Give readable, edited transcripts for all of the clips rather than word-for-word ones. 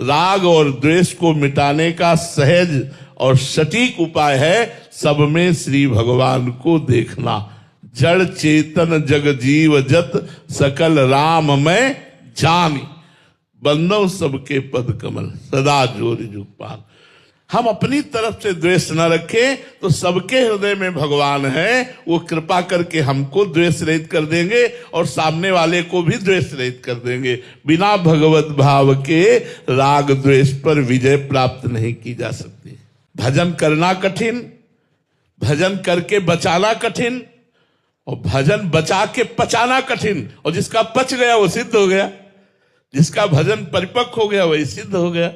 राग और द्वेष को मिटाने का सहज और सटीक उपाय है सब में श्री भगवान को देखना। जड़ चेतन जग जीव जत सकल राम में जानी, बंदो सबके पद कमल सदा जोरि जुग पाल। हम अपनी तरफ से द्वेष न रखें तो सबके हृदय में भगवान है, वो कृपा करके हमको द्वेष रहित कर देंगे और सामने वाले को भी द्वेष रहित कर देंगे। बिना भगवत भाव के राग द्वेष पर विजय प्राप्त नहीं की जा सकती। भजन करना कठिन, भजन करके बचाना कठिन, और भजन बचा के पचाना कठिन। और जिसका पच गया वो सिद्ध हो गया, जिसका भजन परिपक्व हो गया वही सिद्ध हो गया।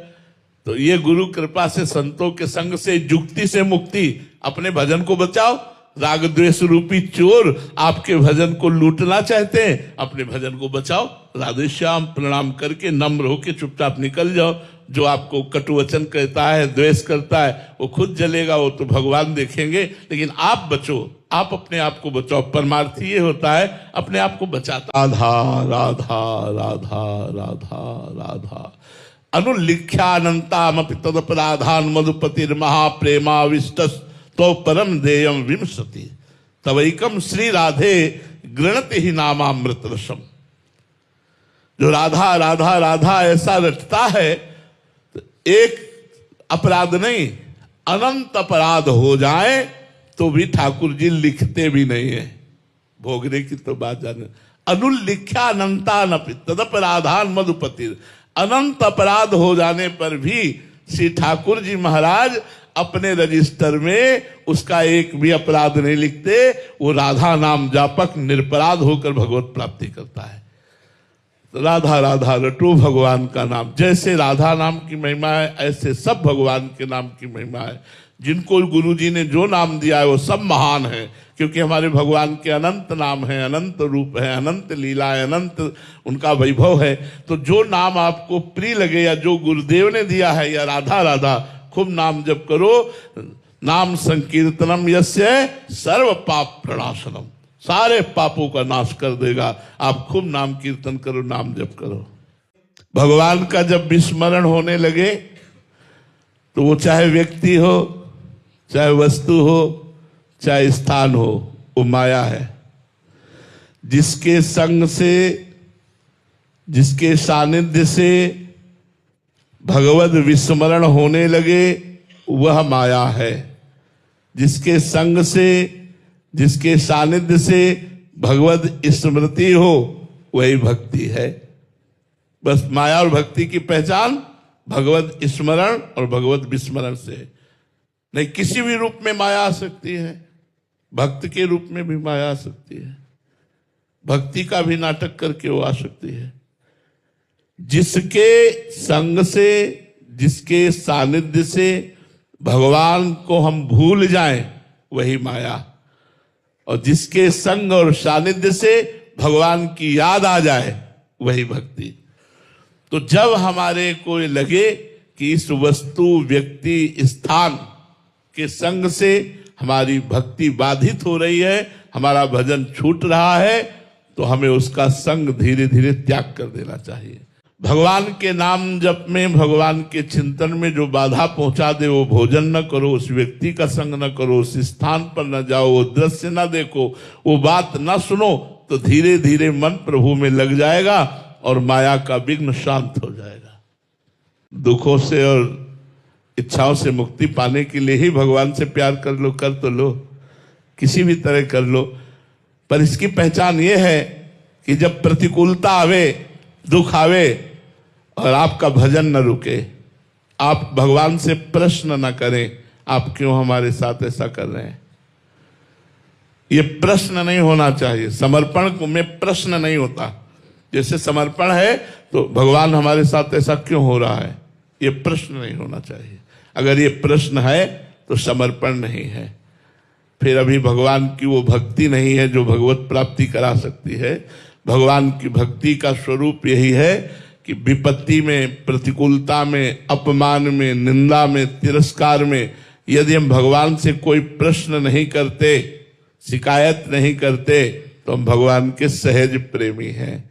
तो ये गुरु कृपा से, संतों के संग से, युक्ति से मुक्ति। अपने भजन को बचाओ। राग द्वेष रूपी चोर आपके भजन को लूटना चाहते हैं, अपने भजन को बचाओ। राधे श्याम प्रणाम करके नम्र होके चुपचाप निकल जाओ। जो आपको कटुवचन कहता है, द्वेष करता है, वो खुद जलेगा, वो तो भगवान देखेंगे। लेकिन आप बचो, आप अपने आप को बचाओ। परमार्थी ये होता है अपने आप को बचाता। राधा राधा राधा राधा राधा अनुलिख्यानंतामपि तदपराधान मधुपतिर महाप्रेमाविष्ट तो परम देयम विमसति तवैकम श्री राधे गृणति ही नामामृत रसम। जो राधा राधा राधा ऐसा रटता है तो एक अपराध नहीं, अनंत अपराध हो जाए तो भी ठाकुर जी लिखते भी नहीं है। भोगने की तो बात जाने। अनुलिख्यानंतानपि तदपराधान मधुपतिर, अनंत अपराध हो जाने पर भी श्री ठाकुर जी महाराज अपने रजिस्टर में उसका एक भी अपराध नहीं लिखते। वो राधा नाम जापक निरपराध होकर भगवत प्राप्ति करता है। राधा राधा रटो भगवान का नाम। जैसे राधा नाम की महिमा है ऐसे सब भगवान के नाम की महिमा है। जिनको गुरु जी ने जो नाम दिया है वो सब महान है, क्योंकि हमारे भगवान के अनंत नाम है, अनंत रूप है, अनंत लीला है, अनंत उनका वैभव है। तो जो नाम आपको प्रिय लगे या जो गुरुदेव ने दिया है, या राधा राधा खूब नाम जप करो। नाम संकीर्तनम यस्य सर्व पाप प्रणाशनम, सारे पापों का नाश कर देगा। आप खूब नाम कीर्तन करो, नाम जप करो। भगवान का जब विस्मरण होने लगे तो वो चाहे व्यक्ति हो, चाहे वस्तु हो, चाहे स्थान हो, वो माया है। जिसके संग से, जिसके सानिध्य से भगवत विस्मरण होने लगे वह माया है। जिसके संग से, जिसके सानिध्य से भगवत स्मृति हो वही भक्ति है। बस माया और भक्ति की पहचान भगवत स्मरण और भगवत विस्मरण से। नहीं, किसी भी रूप में माया आ सकती है, भक्त के रूप में भी माया आ सकती है, भक्ति का भी नाटक करके वो आ सकती है। जिसके संग से, जिसके सानिध्य से भगवान को हम भूल जाएं वही माया, और जिसके संग और सानिध्य से भगवान की याद आ जाए वही भक्ति। तो जब हमारे को लगे कि इस वस्तु, व्यक्ति, स्थान के संग से हमारी भक्ति बाधित हो रही है, हमारा भजन छूट रहा है, तो हमें उसका संग धीरे धीरे त्याग कर देना चाहिए। भगवान के नाम जप में, भगवान के चिंतन में जो बाधा पहुंचा दे वो भोजन न करो, उस व्यक्ति का संग न करो, उस स्थान पर न जाओ, वो दृश्य न देखो, वो बात न सुनो, तो धीरे धीरे मन प्रभु में लग जाएगा और माया का विघ्न शांत हो जाएगा। दुखों से और इच्छाओं से मुक्ति पाने के लिए ही भगवान से प्यार कर लो, कर तो लो, किसी भी तरह कर लो। पर इसकी पहचान ये है कि जब प्रतिकूलता आवे, दुख आवे और आपका भजन न रुके, आप भगवान से प्रश्न न करें, आप क्यों हमारे साथ ऐसा कर रहे हैं। ये प्रश्न नहीं होना चाहिए। समर्पण में प्रश्न नहीं होता। जैसे समर्पण है तो भगवान हमारे साथ ऐसा क्यों हो रहा है, ये प्रश्न नहीं होना चाहिए। अगर ये प्रश्न है तो समर्पण नहीं है, फिर अभी भगवान की वो भक्ति नहीं है जो भगवत प्राप्ति करा सकती है। भगवान की भक्ति का स्वरूप यही है कि विपत्ति में, प्रतिकूलता में, अपमान में, निंदा में, तिरस्कार में यदि हम भगवान से कोई प्रश्न नहीं करते, शिकायत नहीं करते, तो हम भगवान के सहज प्रेमी हैं।